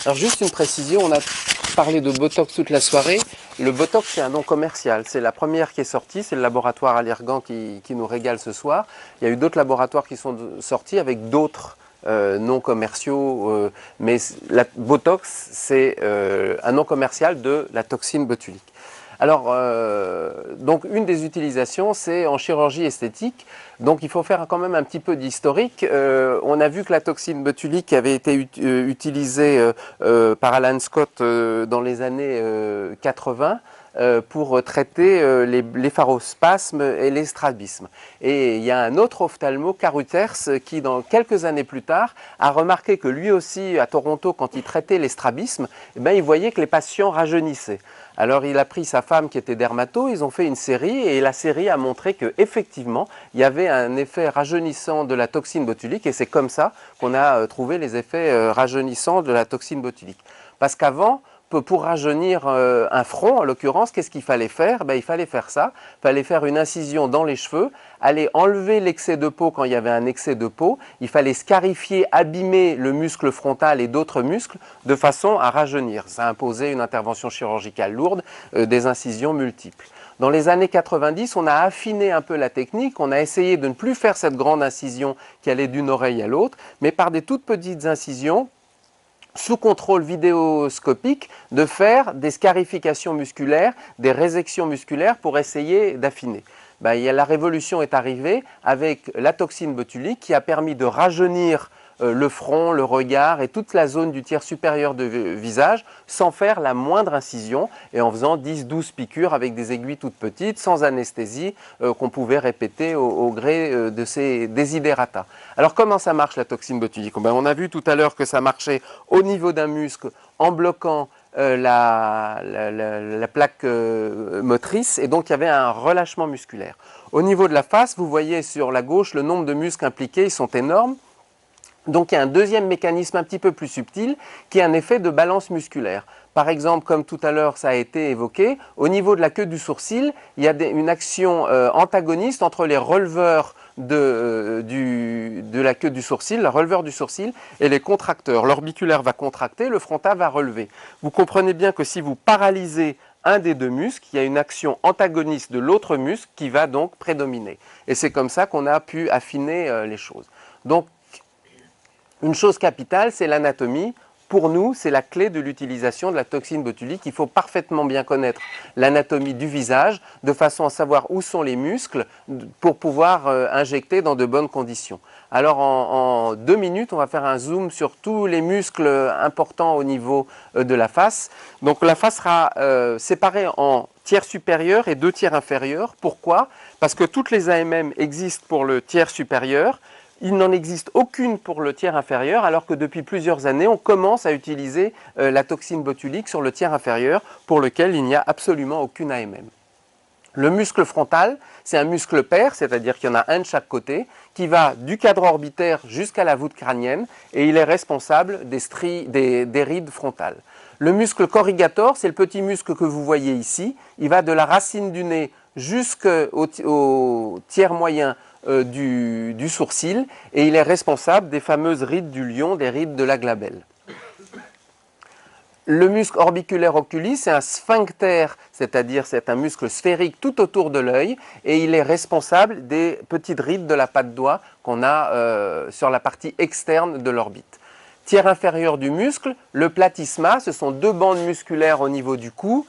Alors juste une précision, on a parlé de Botox toute la soirée. Le Botox, c'est un nom commercial. C'est la première qui est sortie, c'est le laboratoire Allergan qui nous régale ce soir. Il y a eu d'autres laboratoires qui sont sortis avec d'autres noms commerciaux, mais la Botox, c'est un nom commercial de la toxine botulique. Alors, donc une des utilisations, c'est en chirurgie esthétique. Donc il faut faire quand même un petit peu d'historique. On a vu que la toxine botulique avait été utilisée par Alan Scott dans les années 80 pour traiter les pharospasmes et les strabismes. Et il y a un autre ophtalmo, Carruthers, qui dans quelques années plus tard a remarqué que lui aussi à Toronto, quand il traitait les strabismes, eh bien, il voyait que les patients rajeunissaient. Alors il a pris sa femme qui était dermato, ils ont fait une série et la série a montré qu'effectivement il y avait un effet rajeunissant de la toxine botulique et c'est comme ça qu'on a trouvé les effets rajeunissants de la toxine botulique. Parce qu'avant, pour rajeunir un front, en l'occurrence, qu'est-ce qu'il fallait faire? Il fallait faire ça, il fallait faire une incision dans les cheveux, aller enlever l'excès de peau quand il y avait un excès de peau, il fallait scarifier, abîmer le muscle frontal et d'autres muscles de façon à rajeunir. Ça imposait une intervention chirurgicale lourde, des incisions multiples. Dans les années 90, on a affiné un peu la technique, on a essayé de ne plus faire cette grande incision qui allait d'une oreille à l'autre, mais par des toutes petites incisions, sous contrôle vidéoscopique, de faire des scarifications musculaires, des résections musculaires pour essayer d'affiner. La révolution est arrivée avec la toxine botulique qui a permis de rajeunir le front, le regard et toute la zone du tiers supérieur du visage sans faire la moindre incision et en faisant 10-12 piqûres avec des aiguilles toutes petites, sans anesthésie, qu'on pouvait répéter au gré de ces désidérata. Alors comment ça marche la toxine botulique? On a vu tout à l'heure que ça marchait au niveau d'un muscle en bloquant la plaque motrice et donc il y avait un relâchement musculaire. Au niveau de la face, vous voyez sur la gauche le nombre de muscles impliqués, ils sont énormes. Donc il y a un deuxième mécanisme un petit peu plus subtil qui est un effet de balance musculaire. Par exemple, comme tout à l'heure ça a été évoqué, au niveau de la queue du sourcil, il y a une action antagoniste entre les releveurs de la queue du sourcil, le releveur du sourcil et les contracteurs. L'orbiculaire va contracter, le frontal va relever. Vous comprenez bien que si vous paralysez un des deux muscles, il y a une action antagoniste de l'autre muscle qui va donc prédominer. Et c'est comme ça qu'on a pu affiner les choses. Donc, une chose capitale, c'est l'anatomie. Pour nous, c'est la clé de l'utilisation de la toxine botulique. Il faut parfaitement bien connaître l'anatomie du visage de façon à savoir où sont les muscles pour pouvoir injecter dans de bonnes conditions. Alors en 2 minutes, on va faire un zoom sur tous les muscles importants au niveau de la face. Donc la face sera séparée en tiers supérieur et 2 tiers inférieurs. Pourquoi? Parce que toutes les AMM existent pour le tiers supérieur. Il n'en existe aucune pour le tiers inférieur, alors que depuis plusieurs années, on commence à utiliser la toxine botulique sur le tiers inférieur, pour lequel il n'y a absolument aucune AMM. Le muscle frontal, c'est un muscle pair, c'est-à-dire qu'il y en a un de chaque côté, qui va du cadre orbitaire jusqu'à la voûte crânienne, et il est responsable des rides frontales. Le muscle corrugator, c'est le petit muscle que vous voyez ici, il va de la racine du nez jusqu'au tiers moyen du sourcil et il est responsable des fameuses rides du lion, des rides de la glabelle. Le muscle orbiculaire oculis, c'est un sphincter, c'est-à-dire c'est un muscle sphérique tout autour de l'œil et il est responsable des petites rides de la patte doigt qu'on a sur la partie externe de l'orbite. Tiers inférieur du muscle, le platysma, ce sont 2 bandes musculaires au niveau du cou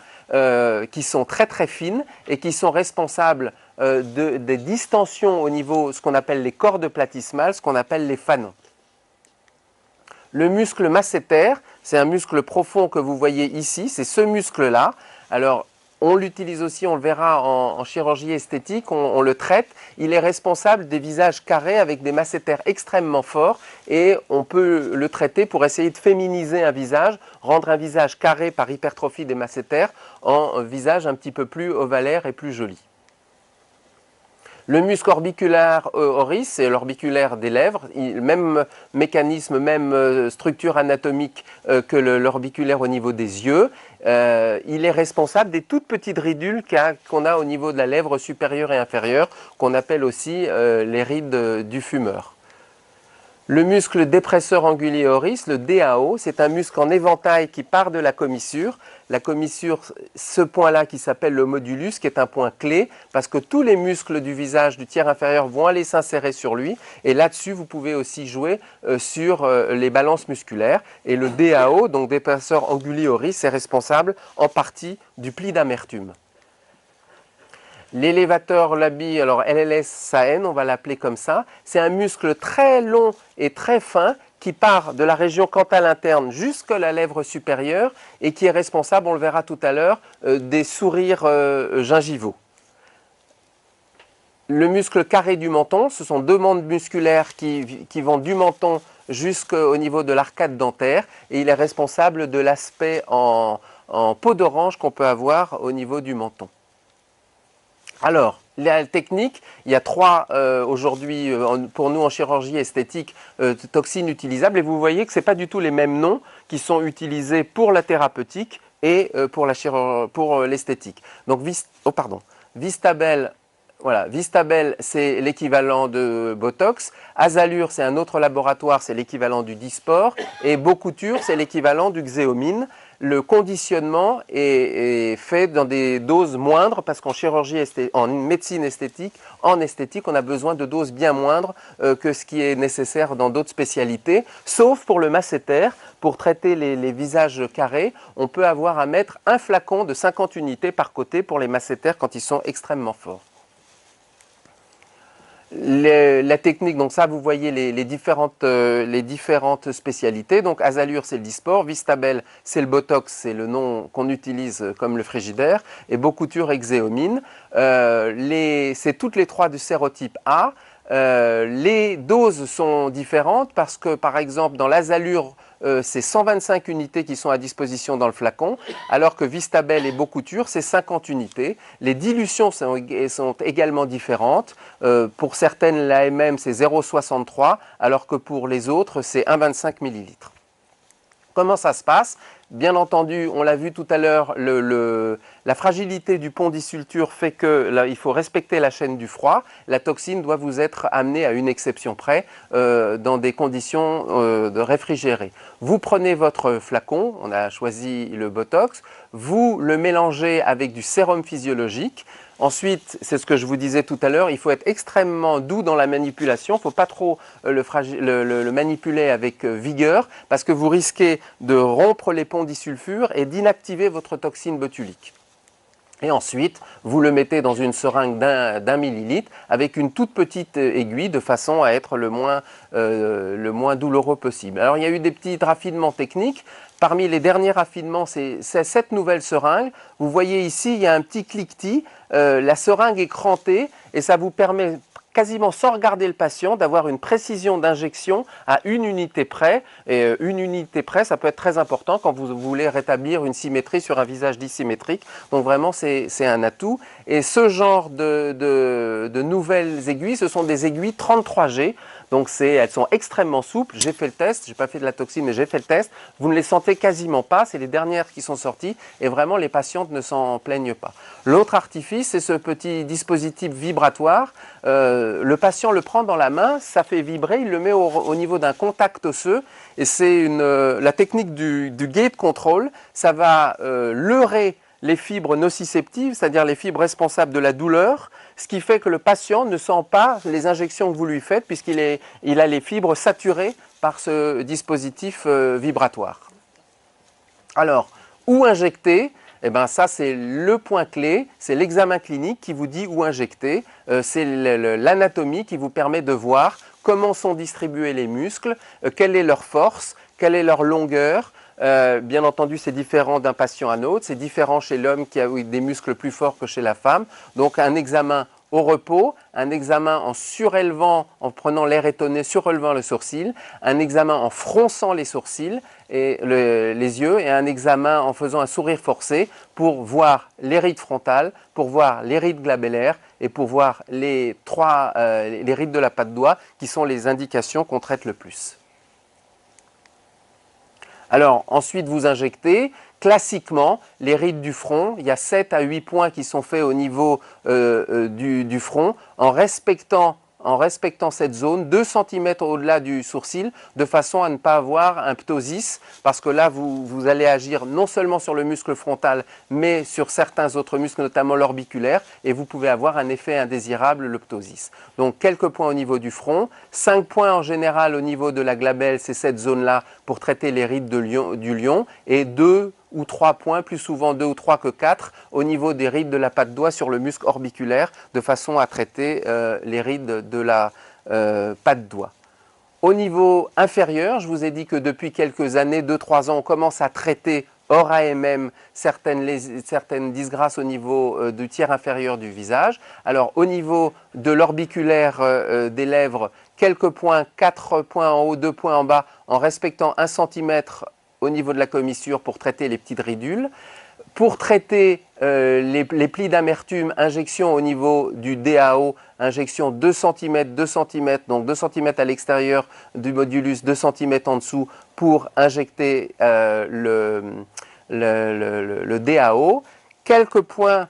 qui sont très très fines et qui sont responsables des distensions au niveau, ce qu'on appelle les cordes platysmales, ce qu'on appelle les fanons. Le muscle masséter, c'est un muscle profond que vous voyez ici, c'est ce muscle-là. Alors, on l'utilise aussi, on le verra en chirurgie esthétique, on le traite. Il est responsable des visages carrés avec des masséters extrêmement forts et on peut le traiter pour essayer de féminiser un visage, rendre un visage carré par hypertrophie des masséters en visage un petit peu plus ovalaire et plus joli. Le muscle orbiculaire oris, c'est l'orbiculaire des lèvres, même mécanisme, même structure anatomique que l'orbiculaire au niveau des yeux. Il est responsable des toutes petites ridules qu'on a au niveau de la lèvre supérieure et inférieure, qu'on appelle aussi les rides du fumeur. Le muscle dépresseur angulioris, le DAO, c'est un muscle en éventail qui part de la commissure. La commissure, ce point-là qui s'appelle le modulus, qui est un point clé, parce que tous les muscles du visage du tiers inférieur vont aller s'insérer sur lui. Et là-dessus, vous pouvez aussi jouer sur les balances musculaires. Et le DAO, donc dépresseur angulioris, est responsable en partie du pli d'amertume. L'élévateur labii, alors LLS-SAN, on va l'appeler comme ça, c'est un muscle très long et très fin qui part de la région canthale interne jusqu'à la lèvre supérieure et qui est responsable, on le verra tout à l'heure, des sourires gingivaux. Le muscle carré du menton, ce sont deux bandes musculaires qui vont du menton jusqu'au niveau de l'arcade dentaire et il est responsable de l'aspect en peau d'orange qu'on peut avoir au niveau du menton. Alors, la technique, il y a trois aujourd'hui, pour nous en chirurgie esthétique, toxines utilisables. Et vous voyez que ce n'est pas du tout les mêmes noms qui sont utilisés pour la thérapeutique et pour l'esthétique. Donc, Vistabel, voilà, Vistabel, c'est l'équivalent de Botox. Azalure, c'est un autre laboratoire, c'est l'équivalent du Dysport. Et Bocouture, c'est l'équivalent du Xéomine. Le conditionnement est fait dans des doses moindres parce qu'en chirurgie, en médecine esthétique, en esthétique, on a besoin de doses bien moindres que ce qui est nécessaire dans d'autres spécialités, sauf pour le masséter. Pour traiter les visages carrés, on peut avoir à mettre un flacon de 50 unités par côté pour les masséters quand ils sont extrêmement forts. La technique, donc ça vous voyez les différentes spécialités. Donc Azalure c'est le Dysport, Vistabel c'est le Botox, c'est le nom qu'on utilise comme le Frigidaire, et Bocouture et Xéomine. C'est toutes les trois du sérotype A. Les doses sont différentes parce que par exemple dans l'Azalure, c'est 125 unités qui sont à disposition dans le flacon, alors que Vistabel et Bocouture, c'est 50 unités. Les dilutions sont également différentes. Pour certaines, l'AMM, c'est 0,63, alors que pour les autres, c'est 1,25 ml. Comment ça se passe? Bien entendu, on l'a vu tout à l'heure, la fragilité du pont dissulture fait qu'il faut respecter la chaîne du froid. La toxine doit vous être amenée à une exception près dans des conditions de réfrigérées. Vous prenez votre flacon, on a choisi le Botox, vous le mélangez avec du sérum physiologique. Ensuite, c'est ce que je vous disais tout à l'heure, il faut être extrêmement doux dans la manipulation. Il ne faut pas trop le manipuler avec vigueur parce que vous risquez de rompre les ponts disulfure et d'inactiver votre toxine botulique. Et ensuite, vous le mettez dans une seringue d'un millilitre avec une toute petite aiguille de façon à être le moins douloureux possible. Alors, il y a eu des petits raffinements techniques. Parmi les derniers raffinements, c'est cette nouvelle seringue. Vous voyez ici, il y a un petit cliquetis. La seringue est crantée et ça vous permet quasiment sans regarder le patient, d'avoir une précision d'injection à une unité près. Et une unité près, ça peut être très important quand vous voulez rétablir une symétrie sur un visage dissymétrique. Donc vraiment, c'est un atout. Et ce genre de nouvelles aiguilles, ce sont des aiguilles 33G. Donc elles sont extrêmement souples. J'ai fait le test, je n'ai pas fait de la toxine, mais j'ai fait le test. Vous ne les sentez quasiment pas. C'est les dernières qui sont sorties. Et vraiment, les patientes ne s'en plaignent pas. L'autre artifice, c'est ce petit dispositif vibratoire. Le patient le prend dans la main, ça fait vibrer, il le met au niveau d'un contact osseux. Et c'est la technique du gate control. Ça va leurrer les fibres nociceptives, c'est-à-dire les fibres responsables de la douleur, ce qui fait que le patient ne sent pas les injections que vous lui faites puisqu'il a les fibres saturées par ce dispositif vibratoire. Alors, où injecter? Eh bien, ça, c'est le point clé, c'est l'examen clinique qui vous dit où injecter. C'est l'anatomie qui vous permet de voir comment sont distribués les muscles, quelle est leur force, quelle est leur longueur. Bien entendu, c'est différent d'un patient à un autre, c'est différent chez l'homme qui a des muscles plus forts que chez la femme. Donc un examen au repos, un examen en surélevant, en prenant l'air étonné, surélevant le sourcil, un examen en fronçant les sourcils et les yeux, et un examen en faisant un sourire forcé pour voir les rides frontales, pour voir les rides glabellaires et pour voir les rides de la patte doigt qui sont les indications qu'on traite le plus. Alors, ensuite, vous injectez. Classiquement, les rides du front, il y a 7 à 8 points qui sont faits au niveau du front en respectant en respectant cette zone, 2 cm au-delà du sourcil, de façon à ne pas avoir un ptosis, parce que là, vous allez agir non seulement sur le muscle frontal, mais sur certains autres muscles, notamment l'orbiculaire, et vous pouvez avoir un effet indésirable, le ptosis. Donc, quelques points au niveau du front, 5 points en général au niveau de la glabelle, c'est cette zone-là pour traiter les rides du lion, et 2 ou 3 points, plus souvent 2 ou 3 que 4, au niveau des rides de la patte doigt sur le muscle orbiculaire, de façon à traiter les rides de la patte doigt. Au niveau inférieur, je vous ai dit que depuis quelques années, 2-3 ans, on commence à traiter hors AMM certaines disgrâces au niveau du tiers inférieur du visage. Alors au niveau de l'orbiculaire des lèvres, quelques points, 4 points en haut, 2 points en bas, en respectant 1 cm au niveau de la commissure pour traiter les petites ridules. Pour traiter les plis d'amertume, injection au niveau du DAO, injection 2 cm, 2 cm, donc 2 cm à l'extérieur du modulus, 2 cm en dessous pour injecter le DAO. Quelques points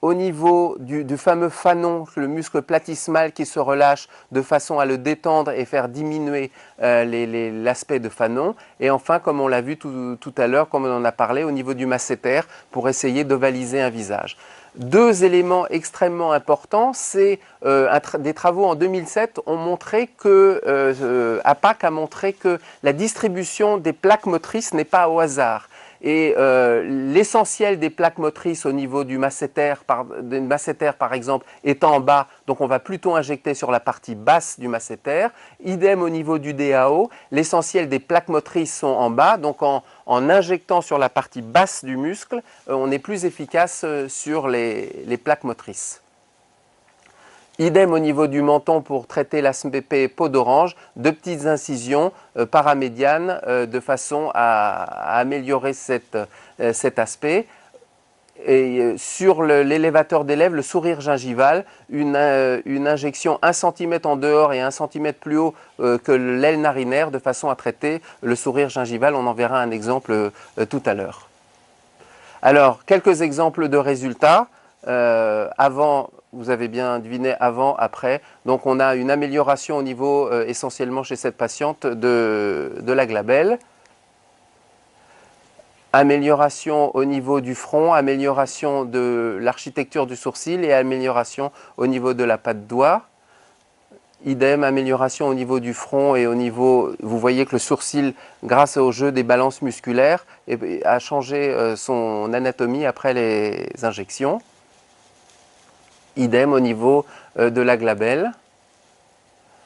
au niveau du fameux fanon, le muscle platysmal qui se relâche de façon à le détendre et faire diminuer l'aspect de fanon. Et enfin, comme on l'a vu tout à l'heure, comme on en a parlé, au niveau du masséter pour essayer d'ovaliser un visage. 2 éléments extrêmement importants, c'est des travaux en 2007 ont montré que, APAC a montré que la distribution des plaques motrices n'est pas au hasard. Et l'essentiel des plaques motrices au niveau du masséter, par exemple, est en bas, donc on va plutôt injecter sur la partie basse du masséter. Idem au niveau du DAO, l'essentiel des plaques motrices sont en bas, donc en injectant sur la partie basse du muscle, on est plus efficace sur les plaques motrices. Idem au niveau du menton pour traiter l'aspect peau d'orange, 2 petites incisions paramédianes de façon à améliorer cet aspect. Et sur l'élévateur des lèvres, le sourire gingival, une injection 1 cm en dehors et 1 cm plus haut que l'aile narinaire de façon à traiter le sourire gingival. On en verra un exemple tout à l'heure. Alors, quelques exemples de résultats. Avant, vous avez bien deviné, avant, après. Donc on a une amélioration au niveau, essentiellement chez cette patiente, de la glabelle. Amélioration au niveau du front, amélioration de l'architecture du sourcil et amélioration au niveau de la patte doigt. Idem, amélioration au niveau du front et au niveau, vous voyez que le sourcil, grâce au jeu des balances musculaires, a changé son anatomie après les injections. Idem au niveau de la glabelle.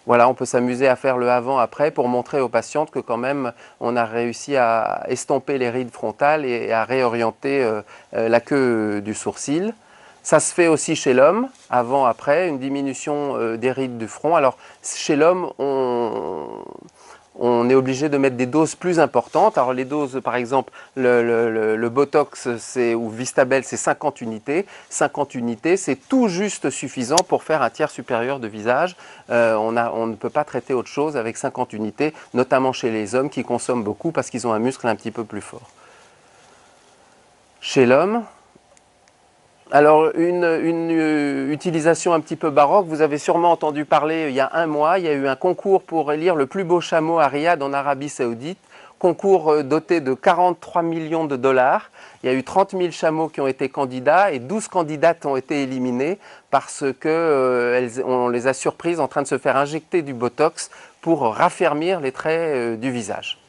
Voilà, on peut s'amuser à faire le avant-après pour montrer aux patientes que quand même on a réussi à estomper les rides frontales et à réorienter la queue du sourcil. Ça se fait aussi chez l'homme, avant-après, une diminution des rides du front. Alors chez l'homme, on est obligé de mettre des doses plus importantes. Alors les doses, par exemple, le Botox ou Vistabel, c'est 50 unités. 50 unités, c'est tout juste suffisant pour faire un tiers supérieur de visage. On ne peut pas traiter autre chose avec 50 unités, notamment chez les hommes qui consomment beaucoup parce qu'ils ont un muscle un petit peu plus fort. Chez l'homme, alors une utilisation un petit peu baroque, vous avez sûrement entendu parler il y a un mois, il y a eu un concours pour élire le plus beau chameau à Riyad en Arabie Saoudite, concours doté de 43 millions de dollars. Il y a eu 30 000 chameaux qui ont été candidats et 12 candidates ont été éliminées parce qu'on les a surprises en train de se faire injecter du Botox pour raffermir les traits du visage.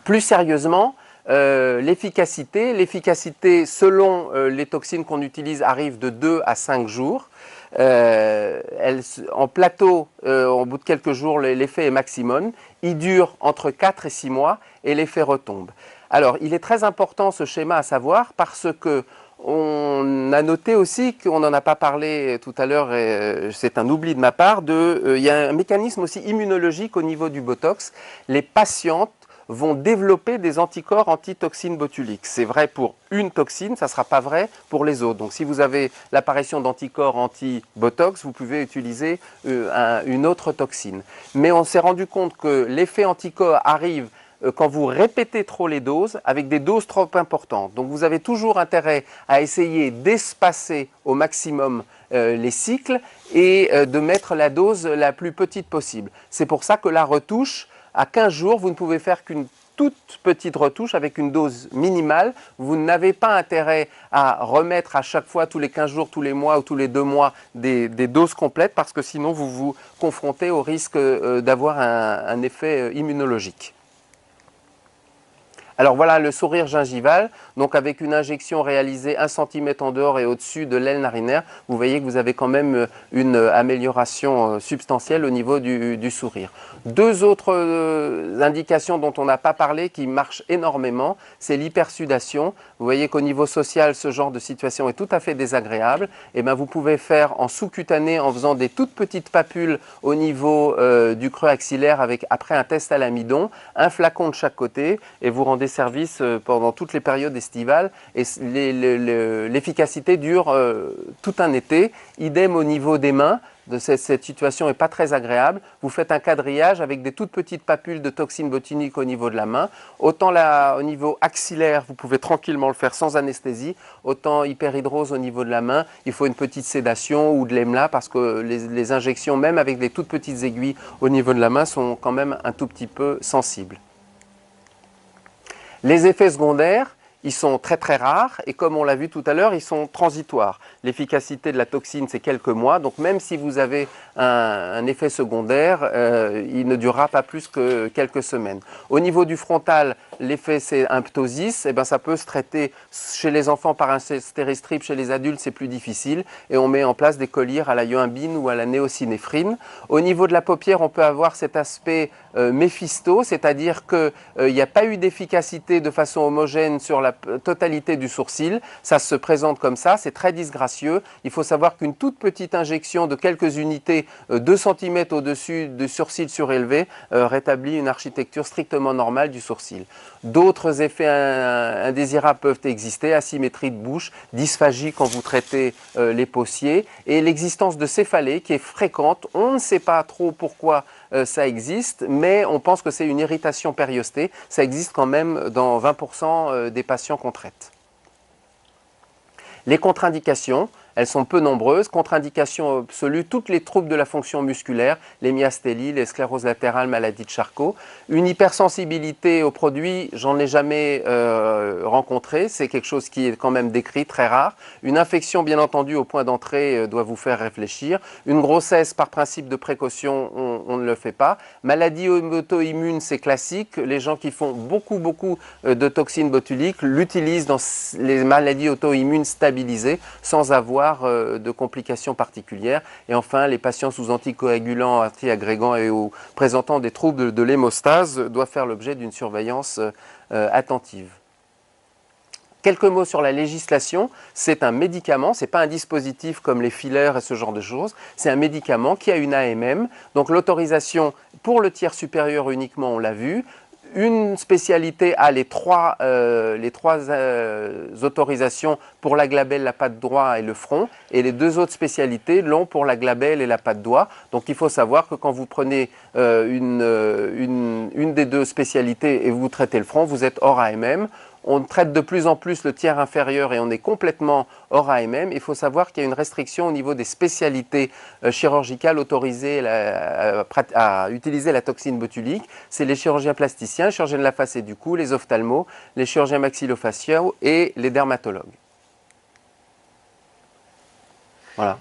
Plus sérieusement, l'efficacité selon les toxines qu'on utilise arrive de 2 à 5 jours. En plateau, au bout de quelques jours, l'effet est maximum. Il dure entre 4 et 6 mois et l'effet retombe. Alors, il est très important ce schéma à savoir parce que on a noté aussi qu'on n'en a pas parlé tout à l'heure, et c'est un oubli de ma part, il y a un mécanisme aussi immunologique au niveau du Botox. Les patientes vont développer des anticorps anti-toxines botuliques. C'est vrai pour une toxine, ça ne sera pas vrai pour les autres. Donc si vous avez l'apparition d'anticorps anti-botox, vous pouvez utiliser une autre toxine. Mais on s'est rendu compte que l'effet anticorps arrive quand vous répétez trop les doses avec des doses trop importantes. Donc vous avez toujours intérêt à essayer d'espacer au maximum les cycles et de mettre la dose la plus petite possible. C'est pour ça que la retouche, à 15 jours, vous ne pouvez faire qu'une toute petite retouche avec une dose minimale. Vous n'avez pas intérêt à remettre à chaque fois, tous les 15 jours, tous les mois ou tous les 2 mois, des doses complètes parce que sinon vous vous confrontez au risque d'avoir un effet immunologique. Alors voilà le sourire gingival, donc avec une injection réalisée 1 cm en dehors et au-dessus de l'aile narinaire, vous voyez que vous avez quand même une amélioration substantielle au niveau du sourire. Deux autres indications dont on n'a pas parlé qui marchent énormément, c'est l'hypersudation. Vous voyez qu'au niveau social, ce genre de situation est tout à fait désagréable. Et bien, vous pouvez faire en sous-cutané en faisant des toutes petites papules au niveau du creux axillaire avec après un test à l'amidon, un flacon de chaque côté et vous rendez service pendant toutes les périodes estivales et l'efficacité dure tout un été. Idem au niveau des mains. Cette situation n'est pas très agréable. Vous faites un quadrillage avec des toutes petites papules de toxines botuliques au niveau de la main. Autant au niveau axillaire, vous pouvez tranquillement le faire sans anesthésie. Autant hyperhidrose au niveau de la main, il faut une petite sédation ou de l'EMLA parce que les injections, même avec des toutes petites aiguilles au niveau de la main, sont quand même un tout petit peu sensibles. Les effets secondaires, ils sont très très rares et comme on l'a vu tout à l'heure, ils sont transitoires. L'efficacité de la toxine, c'est quelques mois. Donc même si vous avez un effet secondaire, il ne durera pas plus que quelques semaines. Au niveau du frontal, l'effet c'est un ptosis. Et ben, ça peut se traiter chez les enfants par un stéristrip, chez les adultes c'est plus difficile. Et on met en place des collyres à la yoimbine ou à la néocinéphrine. Au niveau de la paupière, on peut avoir cet aspect méphisto, c'est-à-dire qu'il n'y a pas eu d'efficacité de façon homogène sur la totalité du sourcil. Ça se présente comme ça, c'est très disgracieux. Il faut savoir qu'une toute petite injection de quelques unités, 2 cm au-dessus du sourcil surélevé, rétablit une architecture strictement normale du sourcil. D'autres effets indésirables peuvent exister, asymétrie de bouche, dysphagie quand vous traitez les pauciers et l'existence de céphalée qui est fréquente. On ne sait pas trop pourquoi ça existe, mais on pense que c'est une irritation périostée. Ça existe quand même dans 20% des patients qu'on traite. Les contre-indications, elles sont peu nombreuses. Contre-indications absolues, toutes les troubles de la fonction musculaire, les myastélies, les scléroses latérales, maladie de Charcot. Une hypersensibilité aux produits, j'en ai jamais rencontré. C'est quelque chose qui est quand même décrit, très rare. Une infection, bien entendu, au point d'entrée doit vous faire réfléchir. Une grossesse, par principe de précaution, on ne le fait pas. Maladie auto-immune, c'est classique. Les gens qui font beaucoup de toxines botuliques l'utilisent dans les maladies auto-immunes stabilisées sans avoir de complications particulières. Et enfin, les patients sous anticoagulants, antiagrégants et ou présentant des troubles de l'hémostase doivent faire l'objet d'une surveillance attentive. Quelques mots sur la législation. C'est un médicament, ce n'est pas un dispositif comme les fillers et ce genre de choses. C'est un médicament qui a une AMM. Donc l'autorisation pour le tiers supérieur uniquement, on l'a vu. Une spécialité a les trois autorisations pour la glabelle, la patte droit et le front. Et les deux autres spécialités l'ont pour la glabelle et la patte doigt. Donc il faut savoir que quand vous prenez une des deux spécialités et vous traitez le front, vous êtes hors AMM. On traite de plus en plus le tiers inférieur et on est complètement hors AMM. Il faut savoir qu'il y a une restriction au niveau des spécialités chirurgicales autorisées à utiliser la toxine botulique. C'est les chirurgiens plasticiens, les chirurgiens de la face et du cou, les ophtalmos, les chirurgiens maxillofaciaux et les dermatologues. Voilà.